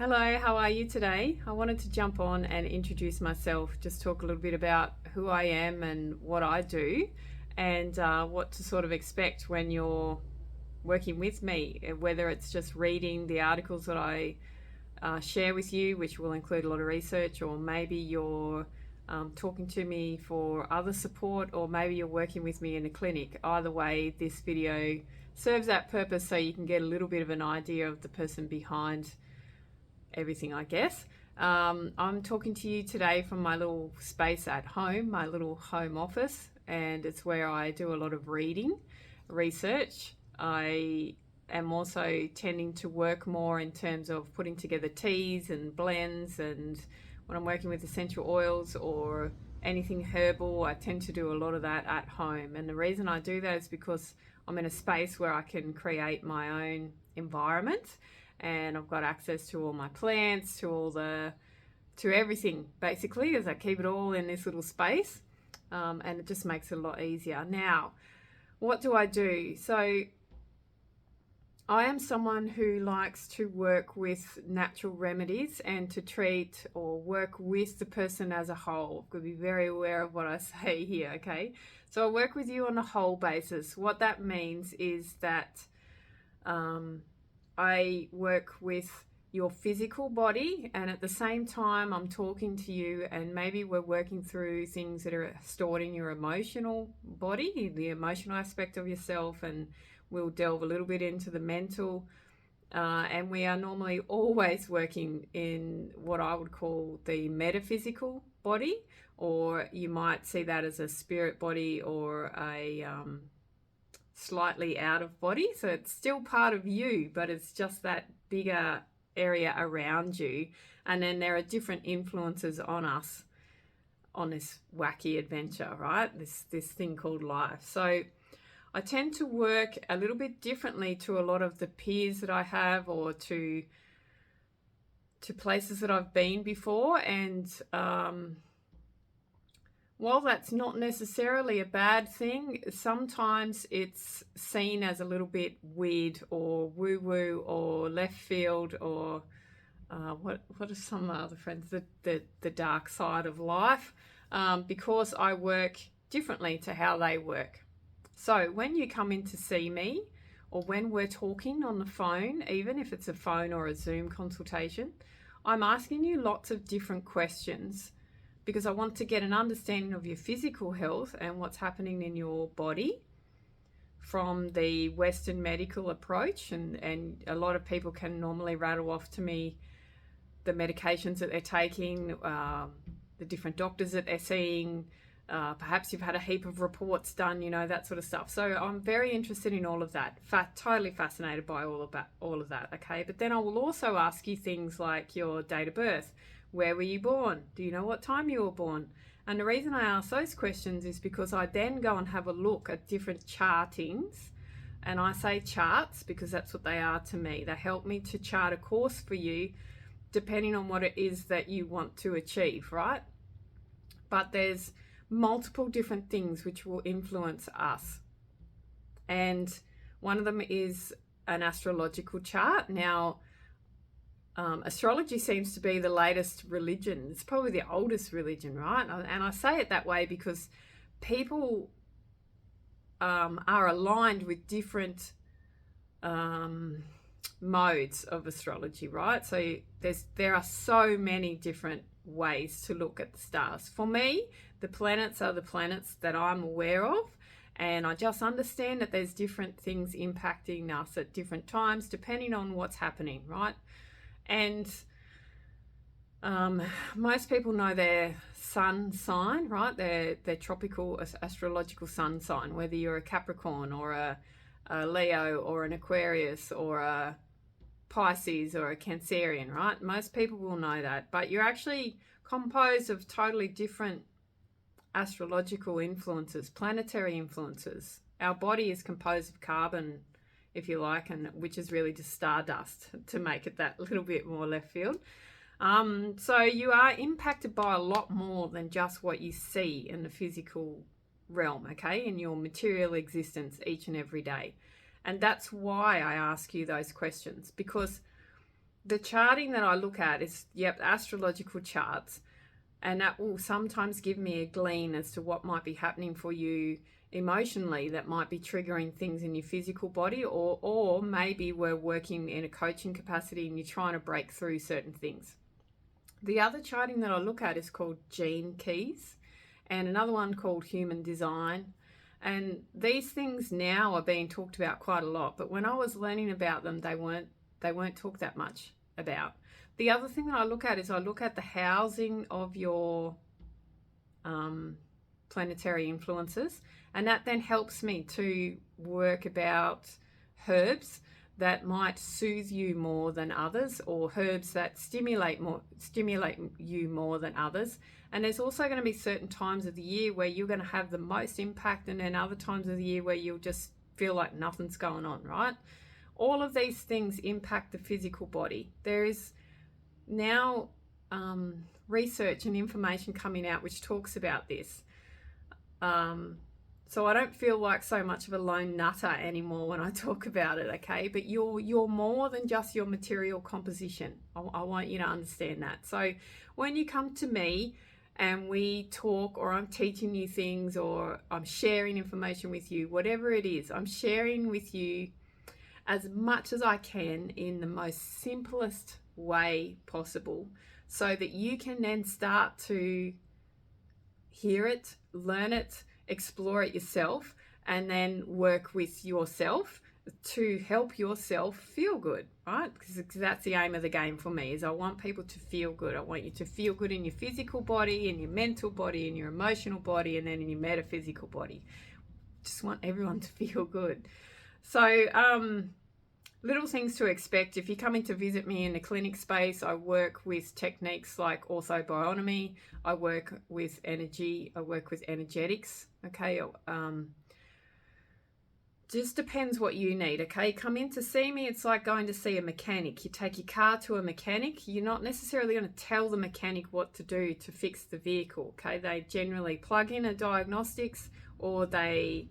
Hello, how are you today? I wanted to jump on and introduce myself, just talk a little bit about who I am and what I do, and what to sort of expect when you're working with me, whether it's just reading the articles that I share with you, which will include a lot of research, or maybe you're talking to me for other support, or maybe you're working with me in a clinic. Either way, this video serves that purpose so you can get a little bit of an idea of the person behind everything, I guess. I'm talking to you today from my little space at home, my little home office, and it's where I do a lot of reading, research. I am also tending to work more in terms of putting together teas and blends, and when I'm working with essential oils or anything herbal, I tend to do a lot of that at home. And the reason I do that is because I'm in a space where I can create my own environment, and I've got access to all my plants, to everything basically, as I keep it all in this little space, and it just makes it a lot easier. Now, what do I do? So I am someone who likes to work with natural remedies and to treat or work with the person as a whole. I've got to be very aware of what I say here, okay? So I work with you on a whole basis. What that means is that I work with your physical body, and at the same time I'm talking to you, and maybe we're working through things that are stored in your emotional body, the emotional aspect of yourself, and we'll delve a little bit into the mental, and we are normally always working in what I would call the metaphysical body, or you might see that as a spirit body or a slightly out of body. So it's still part of you, but it's just that bigger area around you. And then there are different influences on us on this wacky adventure, right? This thing called life. So I tend to work a little bit differently to a lot of the peers that I have, or to places that I've been before. And while that's not necessarily a bad thing, sometimes it's seen as a little bit weird or woo-woo or left field, or what are some other friends, the dark side of life, because I work differently to how they work. So when you come in to see me, or when we're talking on the phone, even if it's a phone or a Zoom consultation, I'm asking you lots of different questions, because I want to get an understanding of your physical health and what's happening in your body from the Western medical approach. And a lot of people can normally rattle off to me the medications that they're taking, the different doctors that they're seeing. Perhaps you've had a heap of reports done, that sort of stuff. So I'm very interested in all of that. Totally fascinated by all of that, okay? But then I will also ask you things like your date of birth. Where were you born? Do you know what time you were born? And the reason I ask those questions is because I then go and have a look at different chartings. And I say charts because that's what they are to me. They help me to chart a course for you depending on what it is that you want to achieve, right? But there's multiple different things which will influence us. And one of them is an astrological chart. Now, astrology seems to be the latest religion. It's probably the oldest religion, right? And I say it that way because people are aligned with different modes of astrology, right? So there are so many different ways to look at the stars. For me, the planets are the planets that I'm aware of, and I just understand that there's different things impacting us at different times depending on what's happening, right? And most people know their sun sign, right? Their tropical astrological sun sign, whether you're a Capricorn or a Leo or an Aquarius or a Pisces or a Cancerian, right? Most people will know that, but you're actually composed of totally different astrological influences, planetary influences. Our body is composed of carbon, if you like, and which is really just stardust, to make it that little bit more left field. So you are impacted by a lot more than just what you see in the physical realm, okay, in your material existence each and every day. And that's why I ask you those questions, because the charting that I look at is, yep, astrological charts, and that will sometimes give me a glean as to what might be happening for you emotionally, that might be triggering things in your physical body, or maybe we're working in a coaching capacity and you're trying to break through certain things. The other charting that I look at is called Gene Keys, and another one called Human Design. And these things now are being talked about quite a lot, but when I was learning about them, they weren't talked that much about. The other thing that I look at is I look at the housing of your planetary influences, and that then helps me to work about herbs that might soothe you more than others, or herbs that stimulate you more than others. And there's also going to be certain times of the year where you're going to have the most impact, and then other times of the year where you'll just feel like nothing's going on, right? All of these things impact the physical body. There is now research and information coming out which talks about this. So I don't feel like so much of a lone nutter anymore when I talk about it, okay? But you're more than just your material composition. I want you to understand that. So when you come to me and we talk, or I'm teaching you things, or I'm sharing information with you, whatever it is, I'm sharing with you as much as I can in the most simplest way possible, so that you can then start to hear it, learn it, explore it yourself, and then work with yourself to help yourself feel good, right? Because that's the aim of the game for me, is I want people to feel good. I want you to feel good in your physical body, in your mental body, in your emotional body, and then in your metaphysical body. Just want everyone to feel good. So little things to expect. If you're coming to visit me in the clinic space, I work with techniques like orthobionomy. I work with energy. I work with energetics. Okay. Just depends what you need. Okay. Come in to see me. It's like going to see a mechanic. You take your car to a mechanic. You're not necessarily going to tell the mechanic what to do to fix the vehicle. Okay. They generally plug in a diagnostics, or they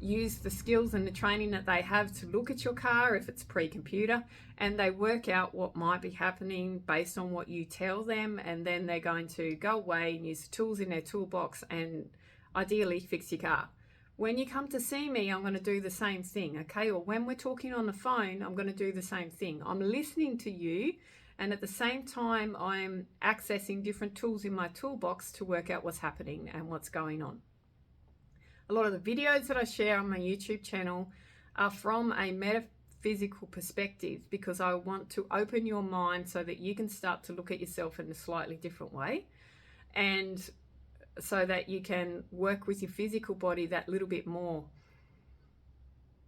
use the skills and the training that they have to look at your car if it's pre-computer, and they work out what might be happening based on what you tell them, and then they're going to go away and use the tools in their toolbox and ideally fix your car. When you come to see me, I'm going to do the same thing, okay? Or when we're talking on the phone, I'm going to do the same thing. I'm listening to you, and at the same time I'm accessing different tools in my toolbox to work out what's happening and what's going on. A lot of the videos that I share on my YouTube channel are from a metaphysical perspective, because I want to open your mind so that you can start to look at yourself in a slightly different way, and so that you can work with your physical body that little bit more.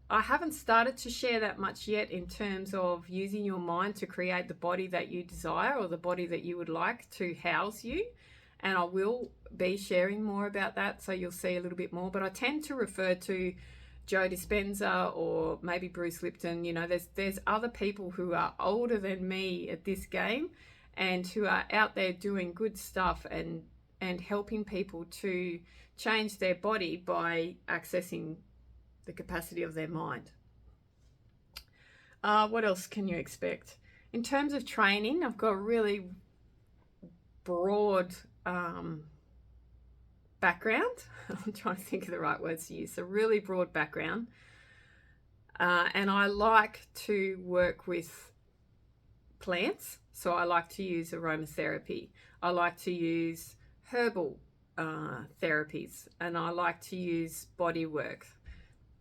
I haven't started to share that much yet in terms of using your mind to create the body that you desire, or the body that you would like to house you. And I will be sharing more about that, so you'll see a little bit more. But I tend to refer to Joe Dispenza, or maybe Bruce Lipton. You know, there's other people who are older than me at this game, and who are out there doing good stuff and helping people to change their body by accessing the capacity of their mind. What else can you expect? In terms of training, I've got a really broad background. I'm trying to think of the right words to use. A really broad background. And I like to work with plants. So I like to use aromatherapy. I like to use herbal therapies. And I like to use body work.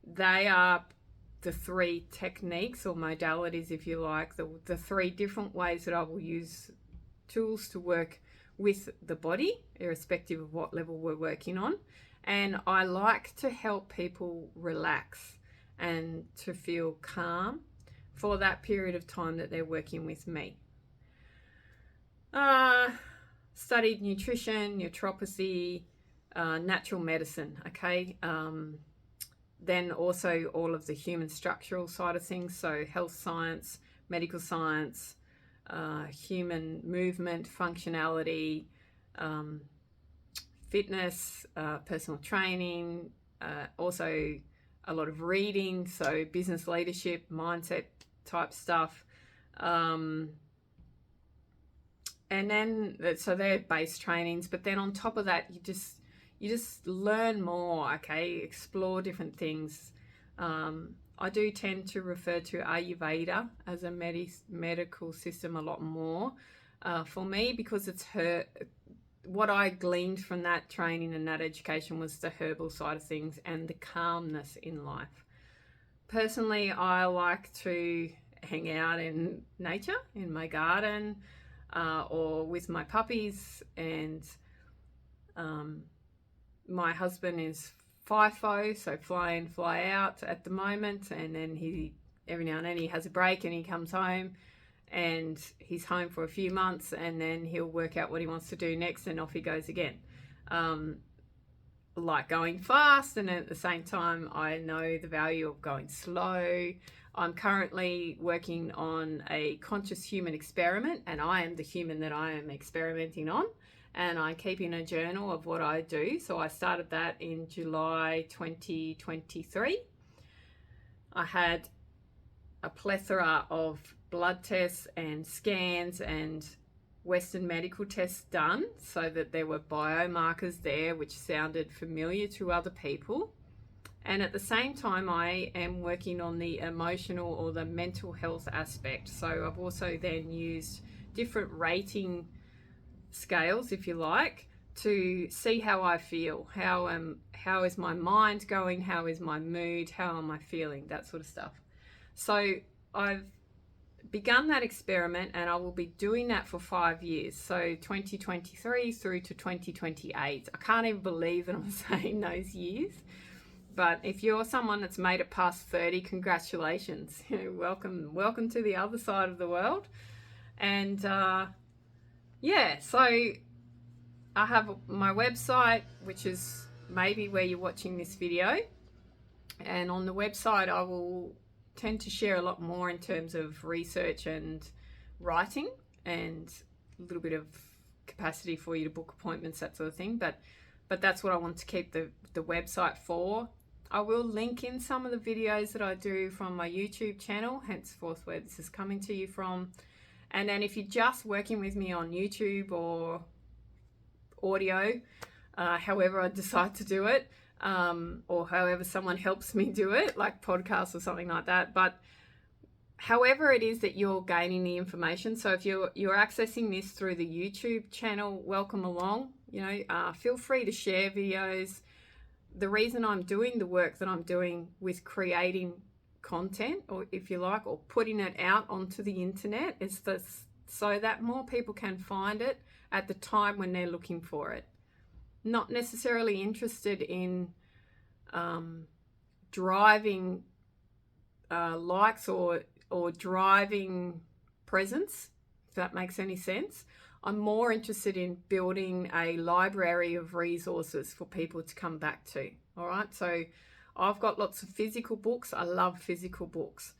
They are the three techniques or modalities, if you like, the three different ways that I will use tools to work with the body, irrespective of what level we're working on. And I like to help people relax and to feel calm for that period of time that they're working with me. Studied nutrition, naturopathy, natural medicine, okay? Then also all of the human structural side of things, so health science, medical science, human movement, functionality, fitness, personal training, also a lot of reading, so business leadership, mindset type stuff, And then, so they're base trainings, but then on top of that, you just learn more, okay? Explore different things. I do tend to refer to Ayurveda as a medical system a lot more for me, because it's what I gleaned from that training and that education was the herbal side of things and the calmness in life. Personally, I like to hang out in nature, in my garden, or with my puppies, and my husband is FIFO, so fly in, fly out at the moment, and then every now and then he has a break and he comes home, and he's home for a few months, and then he'll work out what he wants to do next, and off he goes again. Like going fast, and at the same time I know the value of going slow. I'm currently working on a conscious human experiment, and I am the human that I am experimenting on, and I'm keeping a journal of what I do. So I started that in July 2023. I had a plethora of blood tests and scans and Western medical tests done, so that there were biomarkers there which sounded familiar to other people. And at the same time, I am working on the emotional or the mental health aspect. So I've also then used different rating scales, if you like, to see how I feel. How is my mind going? How is my mood? How am I feeling? That sort of stuff. So I've begun that experiment, and I will be doing that for 5 years. So 2023 through to 2028. I can't even believe that I'm saying those years. But if you're someone that's made it past 30, congratulations. Welcome to the other side of the world. And so I have my website, which is maybe where you're watching this video. And on the website, I will tend to share a lot more in terms of research and writing, and a little bit of capacity for you to book appointments, that sort of thing. But that's what I want to keep the website for. I will link in some of the videos that I do from my YouTube channel, henceforth where this is coming to you from. And then if you're just working with me on YouTube or audio, however I decide to do it, or however someone helps me do it, like podcasts or something like that. But however it is that you're gaining the information, so if you're accessing this through the YouTube channel, welcome along. Feel free to share videos. The reason I'm doing the work that I'm doing with creating content, or if you like, or putting it out onto the internet, is so that more people can find it at the time when they're looking for it. Not necessarily interested in driving likes or driving presence, if that makes any sense. I'm more interested in building a library of resources for people to come back to. All right, so I've got lots of physical books. I love physical books.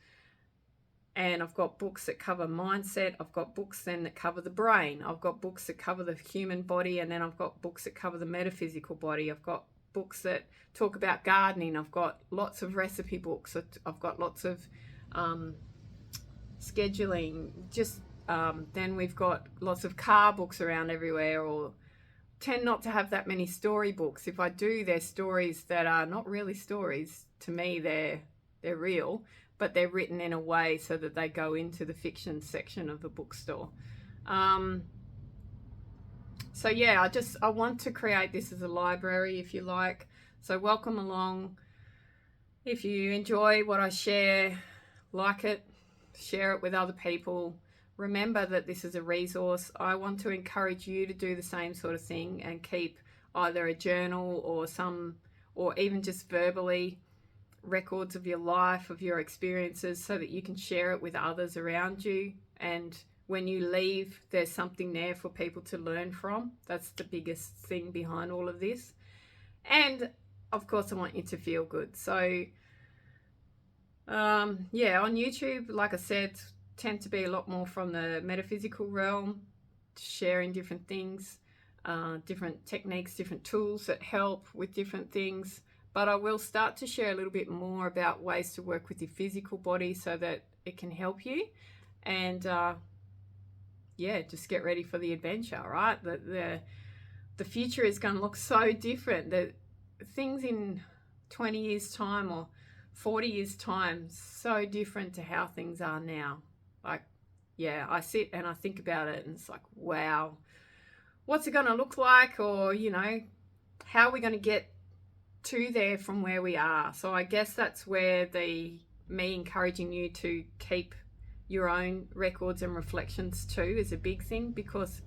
And I've got books that cover mindset. I've got books then that cover the brain. I've got books that cover the human body. And then I've got books that cover the metaphysical body. I've got books that talk about gardening. I've got lots of recipe books. I've got lots of scheduling. Then we've got lots of car books around everywhere, or tend not to have that many story books. If I do, they're stories that are not really stories. To me, they're real, but they're written in a way so that they go into the fiction section of the bookstore. So yeah, I want to create this as a library, if you like. So welcome along. If you enjoy what I share, like it, share it with other people. Remember that this is a resource. I want to encourage you to do the same sort of thing and keep either a journal or even just verbally records of your life, of your experiences, so that you can share it with others around you. And when you leave, there's something there for people to learn from. That's the biggest thing behind all of this. And of course, I want you to feel good. So on YouTube, like I said, tend to be a lot more from the metaphysical realm, sharing different things, different techniques, different tools that help with different things. But I will start to share a little bit more about ways to work with your physical body so that it can help you. And yeah, just get ready for the adventure, right? The future is going to look so different. The things in 20 years time or 40 years time, so different to how things are now. Like, yeah, I sit and I think about it and it's like, wow, what's it going to look like? Or, you know, how are we going to get to there from where we are? So I guess that's where me encouraging you to keep your own records and reflections too is a big thing, because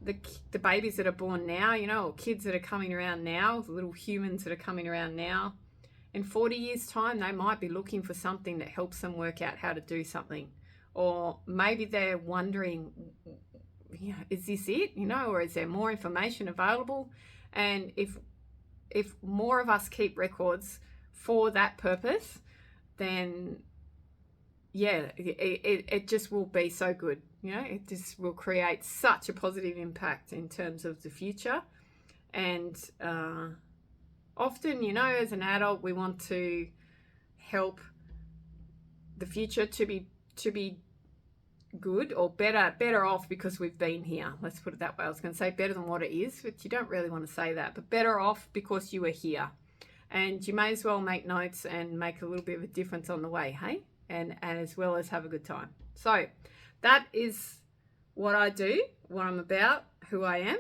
the babies that are born now, you know, or kids that are coming around now, the little humans that are coming around now, in 40 years time they might be looking for something that helps them work out how to do something. Or maybe they're wondering, yeah, is this it, you know, or is there more information available? And if more of us keep records for that purpose, then yeah, it just will be so good. You know, it just will create such a positive impact in terms of the future. And often, you know, as an adult, we want to help the future to be good or better off because we've been here. Let's put it that way. I was going to say better than what it is, but you don't really want to say that. But better off because you were here. And you may as well make notes and make a little bit of a difference on the way, hey? And as well as have a good time. So that is what I do, what I'm about, who I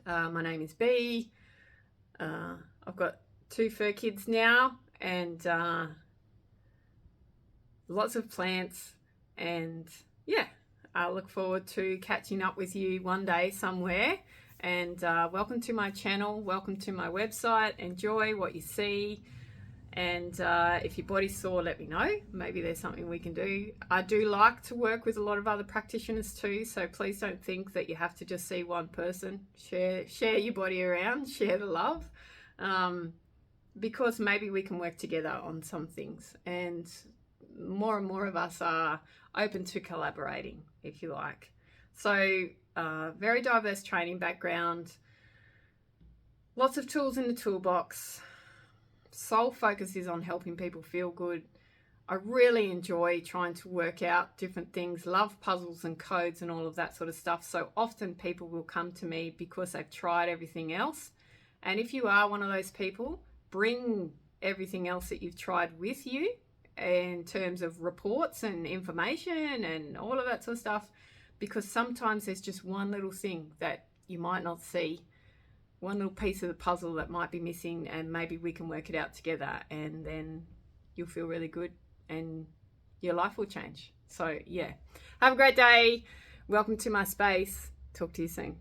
am. My name is Bea. I've got 2 fur kids now, and lots of plants. And yeah, I look forward to catching up with you one day somewhere. And welcome to my channel, welcome to my website. Enjoy what you see. And if your body's sore, let me know. Maybe there's something we can do. I do like to work with a lot of other practitioners too, so please don't think that you have to just see one person. Share your body around, share the love, because maybe we can work together on some things. And more of us are open to collaborating, if you like. So very diverse training background, lots of tools in the toolbox. Sole focus is on helping people feel good. I really enjoy trying to work out different things, love puzzles and codes and all of that sort of stuff. So often people will come to me because they've tried everything else. And if you are one of those people, bring everything else that you've tried with you in terms of reports and information and all of that sort of stuff, because sometimes there's just one little thing that you might not see, one little piece of the puzzle that might be missing, and maybe we can work it out together, and then you'll feel really good and your life will change. So yeah, have a great day. Welcome to my space. Talk to you soon.